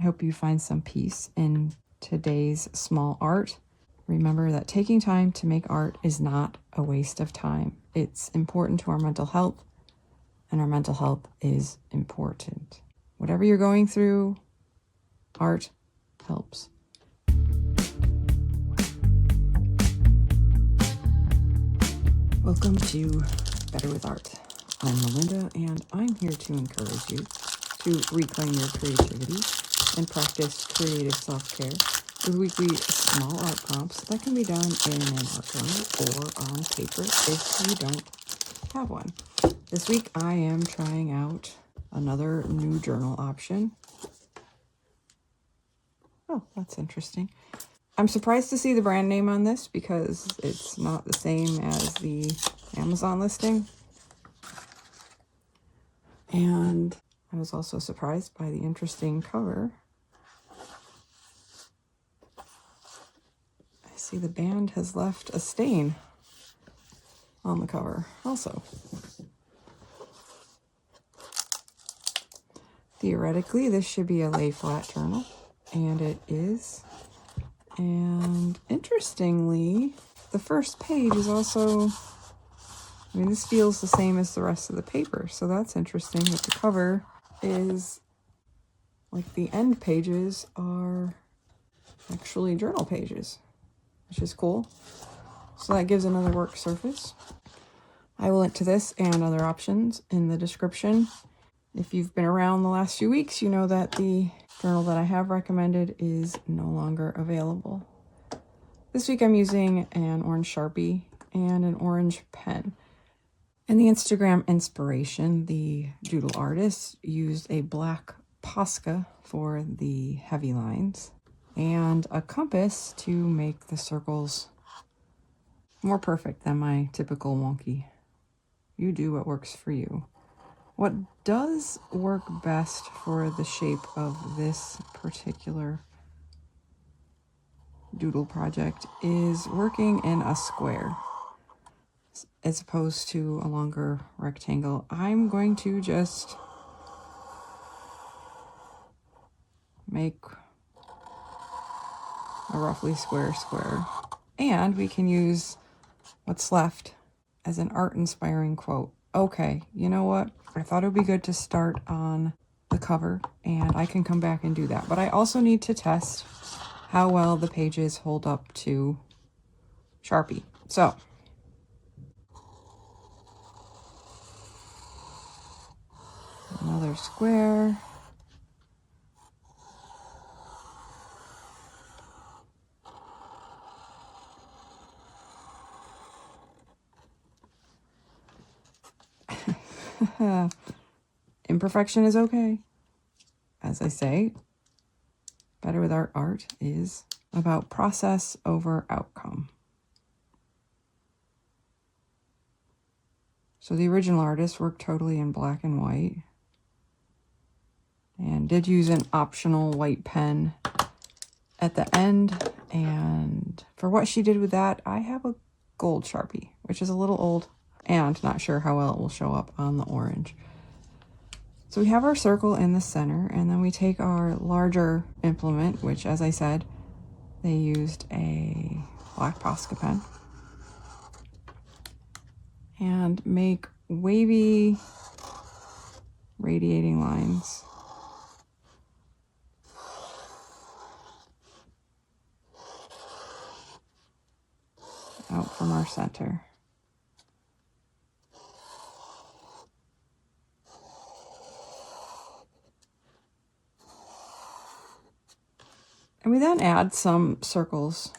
hope you find some peace in today's small art. Remember that taking time to make art is not a waste of time. It's important to our mental health, and our mental health is important. Whatever you're going through, art helps. Welcome to Better with Art. I'm Melinda, and I'm here to encourage you to reclaim your creativity and practice creative self-care with weekly small art prompts that can be done in an art journal or on paper if you don't have one. This week I am trying out another new journal option. Oh, that's interesting. I'm surprised to see the brand name on this because it's not the same as the Amazon listing. And I was also surprised by the interesting cover. I see the band has left a stain on the cover also. Theoretically, this should be a lay flat journal, and it is. And interestingly, the first page is also, this feels the same as the rest of the paper, so that's interesting that the cover is, like, the end pages are actually journal pages, which is cool. So that gives another work surface. I will link to this and other options in the description. If you've been around the last few weeks, you know that the journal that I have recommended is no longer available. This week I'm using an orange Sharpie and an orange pen. In the Instagram inspiration, the doodle artist used a black Posca for the heavy lines and a compass to make the circles more perfect than my typical wonky. You do what works for you. What does work best for the shape of this particular doodle project is working in a square as opposed to a longer rectangle. I'm going to just make a roughly square, and we can use what's left as an art-inspiring quote. Okay, you know what? I thought it would be good to start on the cover, and I can come back and do that. But I also need to test how well the pages hold up to Sharpie. So, another square. Imperfection is okay. As I say, Better with Art is about process over outcome. So the original artist worked totally in black and white and did use an optional white pen at the end. And for what she did with that, I have a gold Sharpie, which is a little old and not sure how well it will show up on the orange. So we have our circle in the center, and then we take our larger implement, which, as I said, they used a black Posca pen, and make wavy radiating lines out from our center. And we then add some circles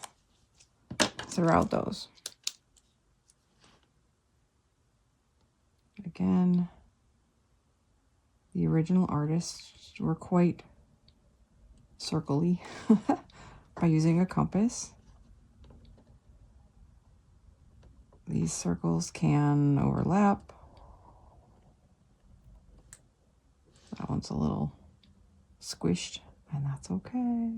throughout those. Again, the original artists were quite circle-y by using a compass. These circles can overlap. That one's a little squished, and that's okay.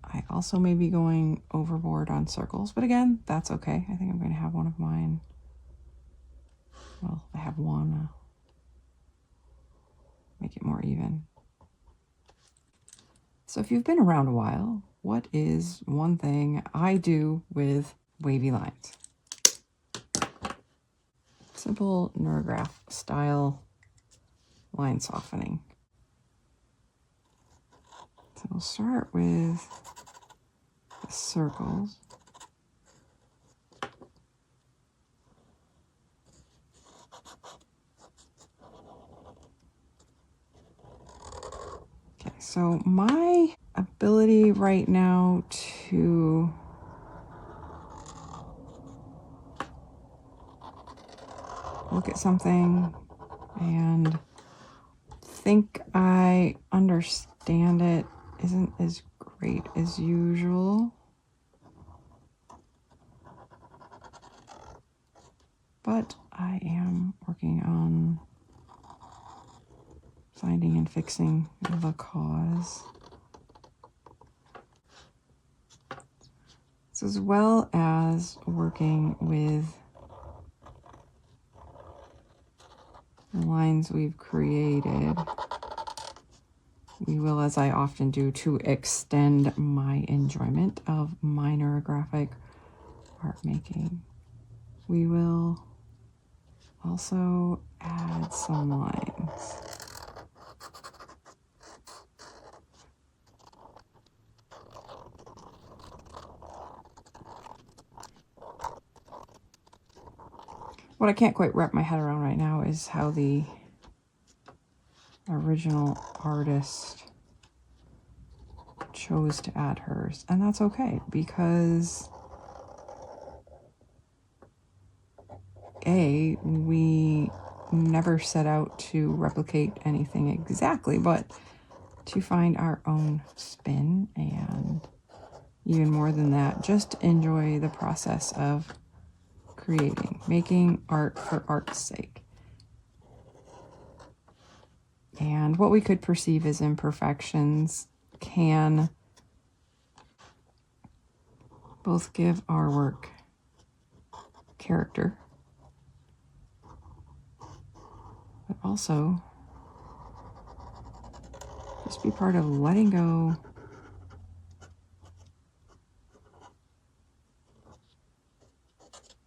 I also may be going overboard on circles, but again, that's okay. I think I'm going to have one of mine. Well, I have one make it more even. So if you've been around a while, what is one thing I do with wavy lines? Simple neurograph-style line softening. So we'll start with the circles. Okay, so my ability right now to look at something and think I understand it isn't as great as usual. But I am working on finding and fixing the cause. So as well as working with the lines we've created, we will, as I often do, to extend my enjoyment of my neurographic art making, we will also add some lines. What I can't quite wrap my head around right now is how the original artist chose to add hers. And that's okay, because A, we never set out to replicate anything exactly, but to find our own spin, and even more than that, just enjoy the process of creating, making art for art's sake. And what we could perceive as imperfections can both give our work character, but also just be part of letting go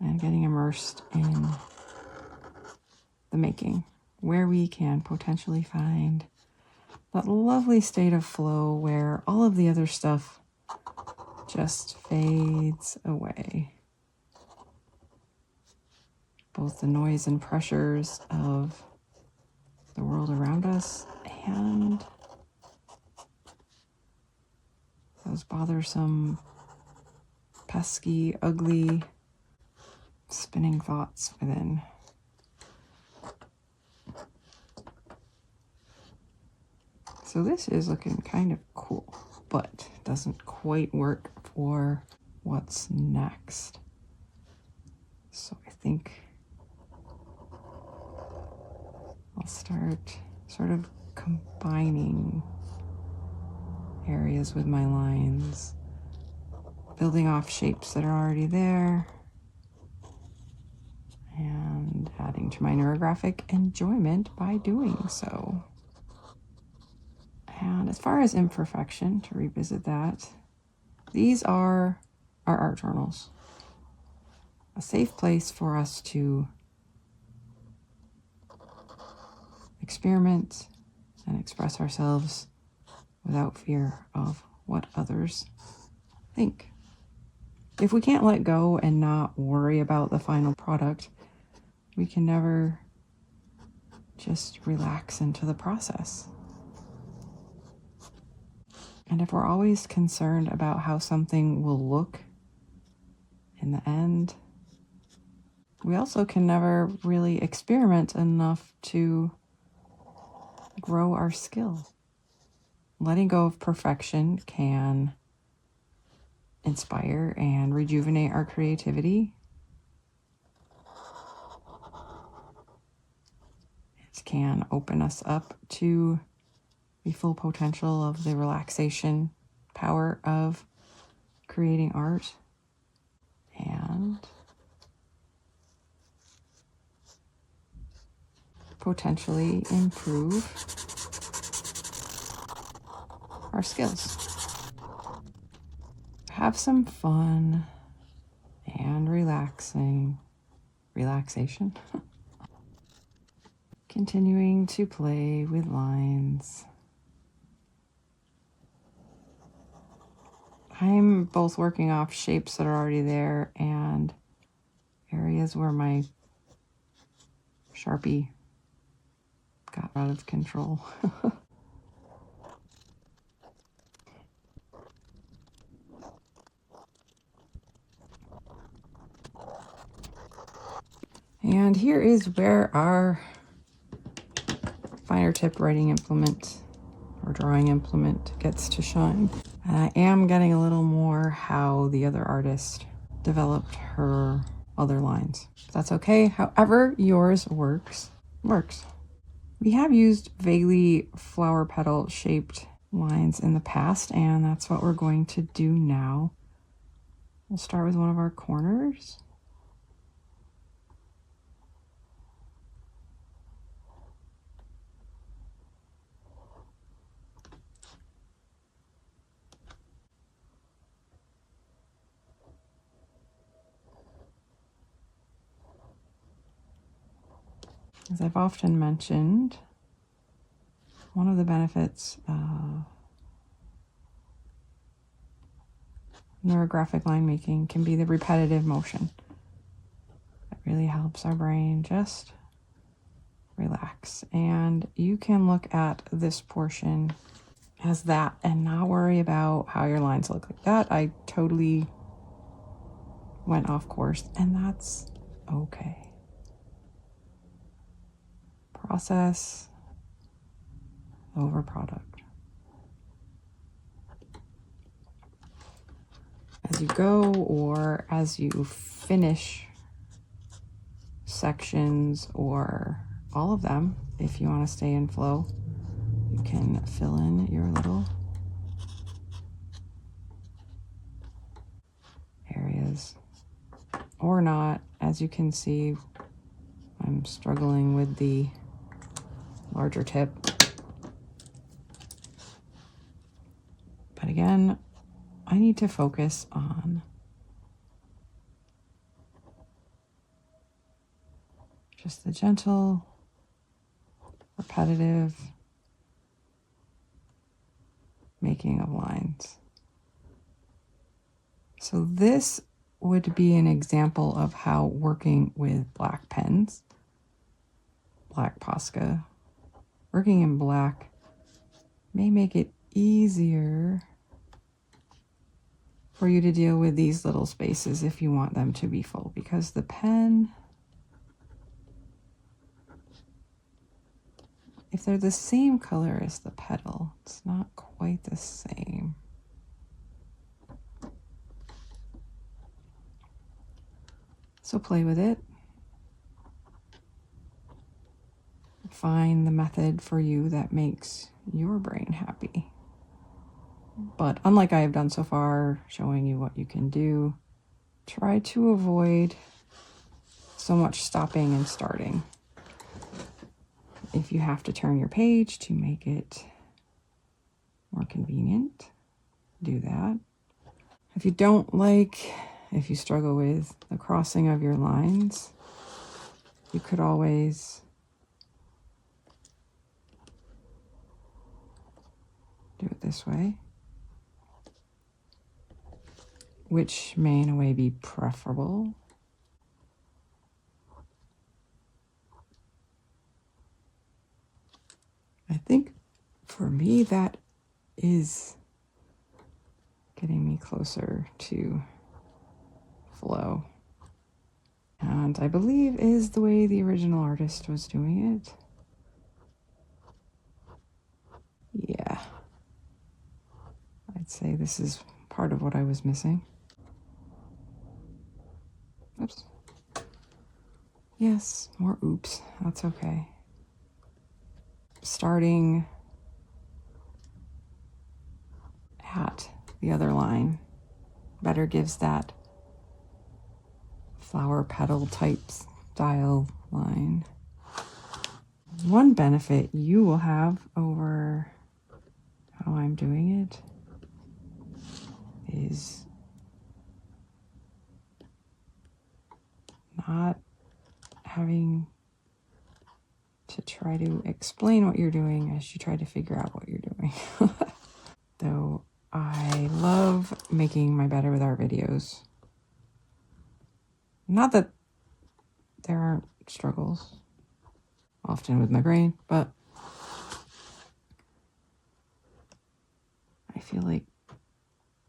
and getting immersed in the making, where we can potentially find that lovely state of flow where all of the other stuff just fades away. Both the noise and pressures of the world around us and those bothersome, pesky, ugly, spinning thoughts within. So this is looking kind of cool, but doesn't quite work for what's next. So I think I'll start sort of combining areas with my lines, building off shapes that are already there, and adding to my neurographic enjoyment by doing so. And as far as imperfection, to revisit that, these are our art journals. A safe place for us to experiment and express ourselves without fear of what others think. If we can't let go and not worry about the final product, we can never just relax into the process. And if we're always concerned about how something will look in the end, we also can never really experiment enough to grow our skill. Letting go of perfection can inspire and rejuvenate our creativity. It can open us up to the full potential of the relaxation power of creating art, and potentially improve our skills. Have some fun and relaxation. Continuing to play with lines. I'm both working off shapes that are already there and areas where my Sharpie got out of control. And here is where our finer tip writing implement or drawing implement gets to shine. And I am getting a little more how the other artist developed her other lines. That's okay. However yours works. We have used vaguely flower petal shaped lines in the past, and that's what we're going to do now. We'll start with one of our corners. As I've often mentioned, one of the benefits of neurographic line making can be the repetitive motion. It really helps our brain just relax. And you can look at this portion as that and not worry about how your lines look like that. I totally went off course, and that's okay. Process over product. As you go, or as you finish sections or all of them, if you want to stay in flow, you can fill in your little areas or not. As you can see, I'm struggling with the larger tip. But again, I need to focus on just the gentle, repetitive making of lines. So this would be an example of how working with black pens, black Posca, working in black may make it easier for you to deal with these little spaces if you want them to be full, because the pen, if they're the same color as the petal, it's not quite the same. So play with it. Find the method for you that makes your brain happy. But unlike I have done so far, showing you what you can do, try to avoid so much stopping and starting. If you have to turn your page to make it more convenient, do that. If you struggle with the crossing of your lines, you could always do it this way, which may in a way be preferable. I think for me that is getting me closer to flow, and I believe is the way the original artist was doing it. Yeah, I'd say this is part of what I was missing. Oops. Yes, more oops, that's okay. Starting at the other line better gives that flower petal type style line. One benefit you will have over how I'm doing it is not having to try to explain what you're doing as you try to figure out what you're doing. Though I love making my Better with Art videos. Not that there aren't struggles often with my brain, but I feel like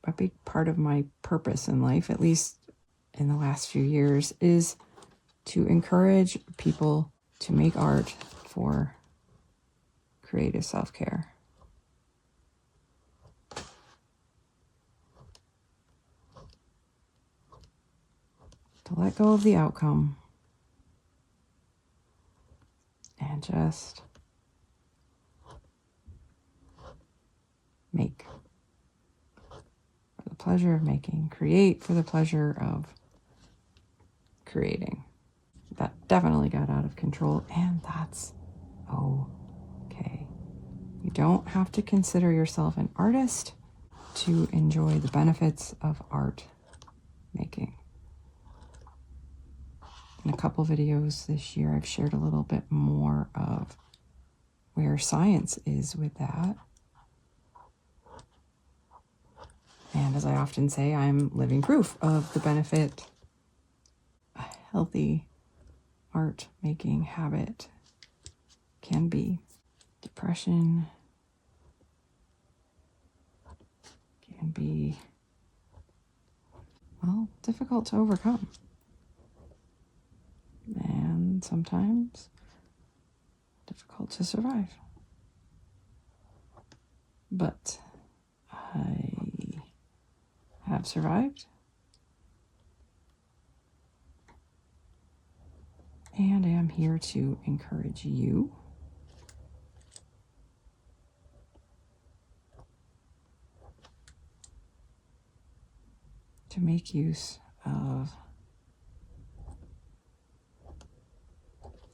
a big part of my purpose in life, at least in the last few years, is to encourage people to make art for creative self-care. To let go of the outcome and just make for the pleasure of making, create for the pleasure of creating. That definitely got out of control, and that's okay. You don't have to consider yourself an artist to enjoy the benefits of art making. In a couple videos this year, I've shared a little bit more of where science is with that. And as I often say, I'm living proof of the benefit a healthy art making habit can be. Depression can be, well, difficult to overcome. And sometimes difficult to survive. But I have survived. And I am here to encourage you to make use of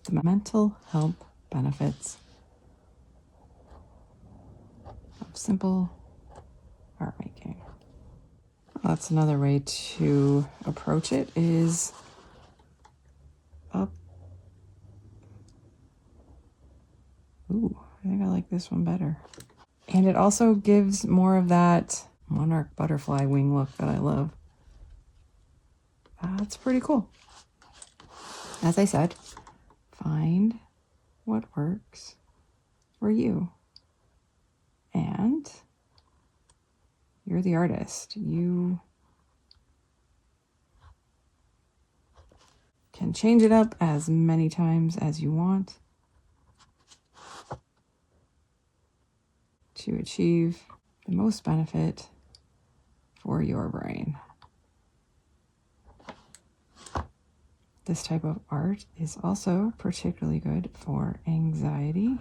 the mental health benefits of simple art making. That's another way to approach it is up. Ooh, I think I like this one better. And it also gives more of that monarch butterfly wing look that I love. That's pretty cool. As I said, find what works for you. And you're the artist. You can change it up as many times as you want to achieve the most benefit for your brain. This type of art is also particularly good for anxiety,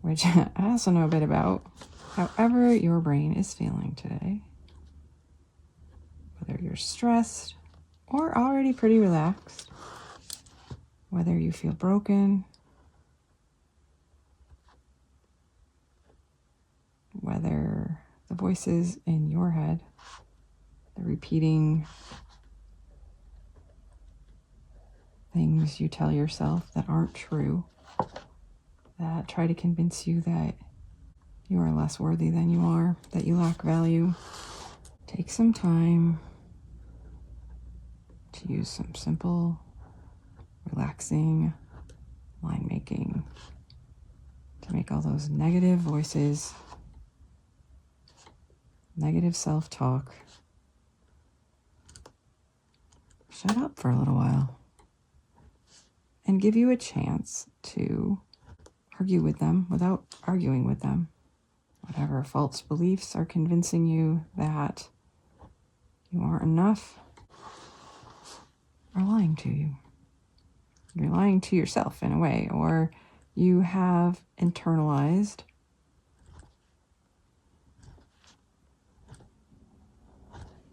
which I also know a bit about. However your brain is feeling today, whether you're stressed or already pretty relaxed, whether you feel broken, whether the voices in your head, the repeating things you tell yourself that aren't true, that try to convince you that you are less worthy than you are, that you lack value. Take some time to use some simple, relaxing line making to make all those negative voices, negative self-talk, shut up for a little while and give you a chance to argue with them without arguing with them. Whatever false beliefs are convincing you that you aren't enough are lying to you. You're lying to yourself in a way, or you have internalized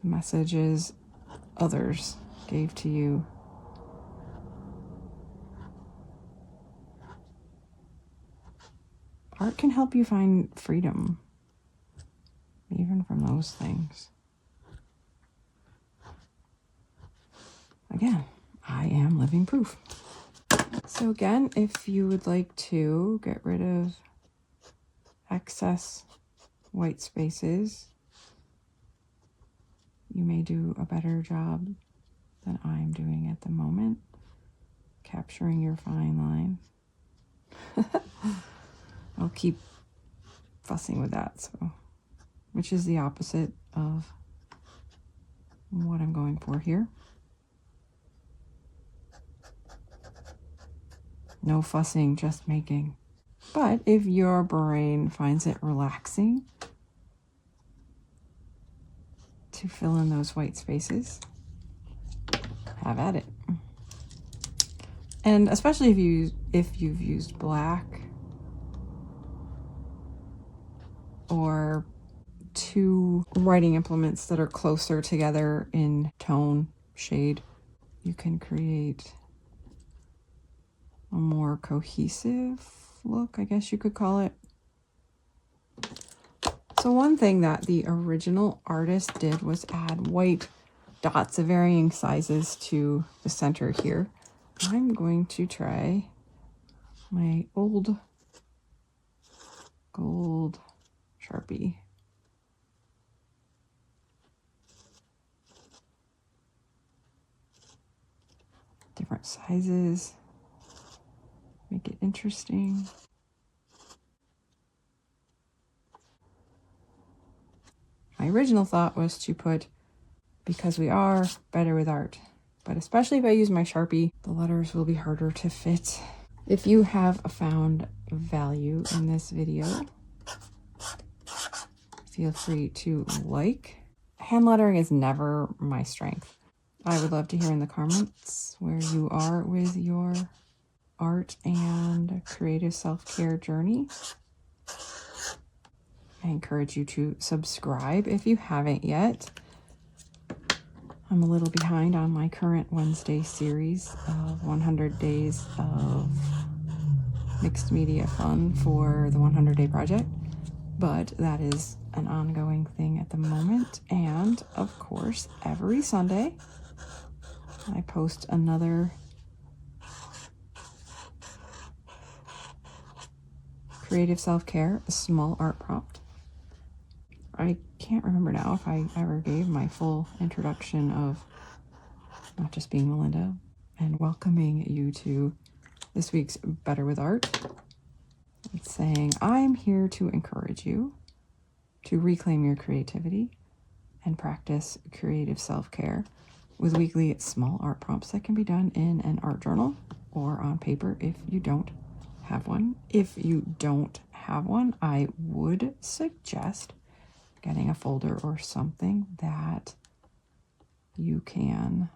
messages others gave to you. art can help you find freedom, even from those things. Again, I am living proof. So again, if you would like to get rid of excess white spaces, you may do a better job than I'm doing at the moment, capturing your fine line. I'll keep fussing with that, so, which is the opposite of what I'm going for here. No fussing, just making. But if your brain finds it relaxing to fill in those white spaces, have at it. And especially if you've used black or two writing implements that are closer together in tone, shade, you can create a more cohesive look, I guess you could call it. So one thing that the original artist did was add white dots of varying sizes to the center here. I'm going to try my old gold Sharpie. Different sizes. Make it interesting. My original thought was to put, because we are better with art, but especially if I use my Sharpie, the letters will be harder to fit. If you have found value in this video, feel free to like. Hand lettering is never my strength. I would love to hear in the comments where you are with your art and creative self-care journey. I encourage you to subscribe if you haven't yet. I'm a little behind on my current Wednesday series of 100 days of mixed media fun for the 100-day project, but that is an ongoing thing at the moment. And of course, every Sunday I post another creative self-care, a small art prompt. I can't remember now if I ever gave my full introduction of not just being Melinda and welcoming you to this week's Better with Art. It's saying, I'm here to encourage you to reclaim your creativity and practice creative self-care with weekly small art prompts that can be done in an art journal or on paper if you don't have one. If you don't have one, I would suggest getting a folder or something that you can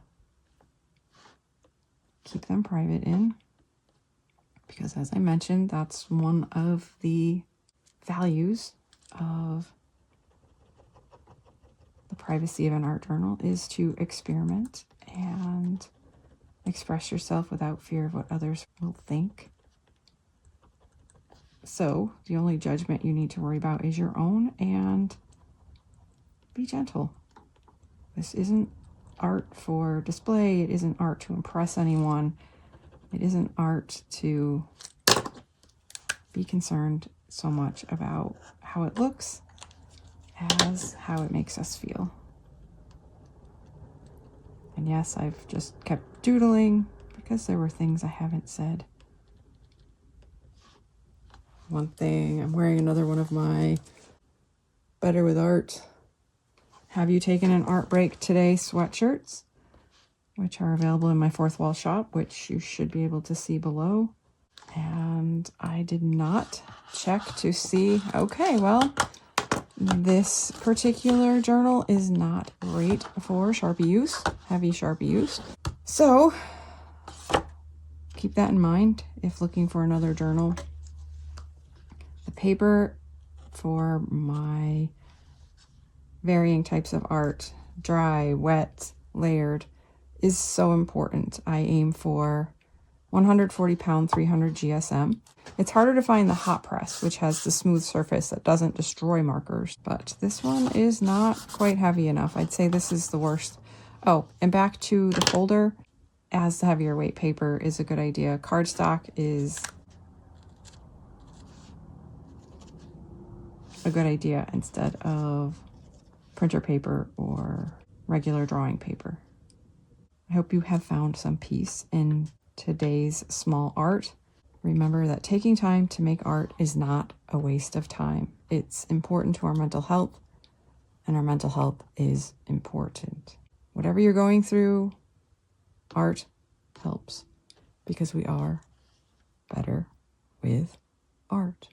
keep them private in, because as I mentioned, that's one of the values of the privacy of an art journal, is to experiment and express yourself without fear of what others will think. So the only judgment you need to worry about is your own, and be gentle. This isn't art for display. It isn't art to impress anyone. It isn't art to be concerned so much about how it looks as how it makes us feel. And yes, I've just kept doodling because there were things I haven't said. One thing, I'm wearing another one of my Better with Art Have You Taken an Art Break Today sweatshirts, which are available in my Fourth Wall shop, which you should be able to see below. And I did not check to see, okay, well, this particular journal is not great for Sharpie use, heavy Sharpie use. So keep that in mind if looking for another journal. The paper for my varying types of art, dry, wet, layered, is so important. I aim for 140 pound, 300 GSM. It's harder to find the hot press, which has the smooth surface that doesn't destroy markers, but this one is not quite heavy enough. I'd say this is the worst. Oh, and back to the folder, as the heavier weight paper is a good idea. Cardstock is a good idea instead of printer paper or regular drawing paper. I hope you have found some peace in today's small art. Remember that taking time to make art is not a waste of time. It's important to our mental health, and our mental health is important. Whatever you're going through, art helps, because we are better with art.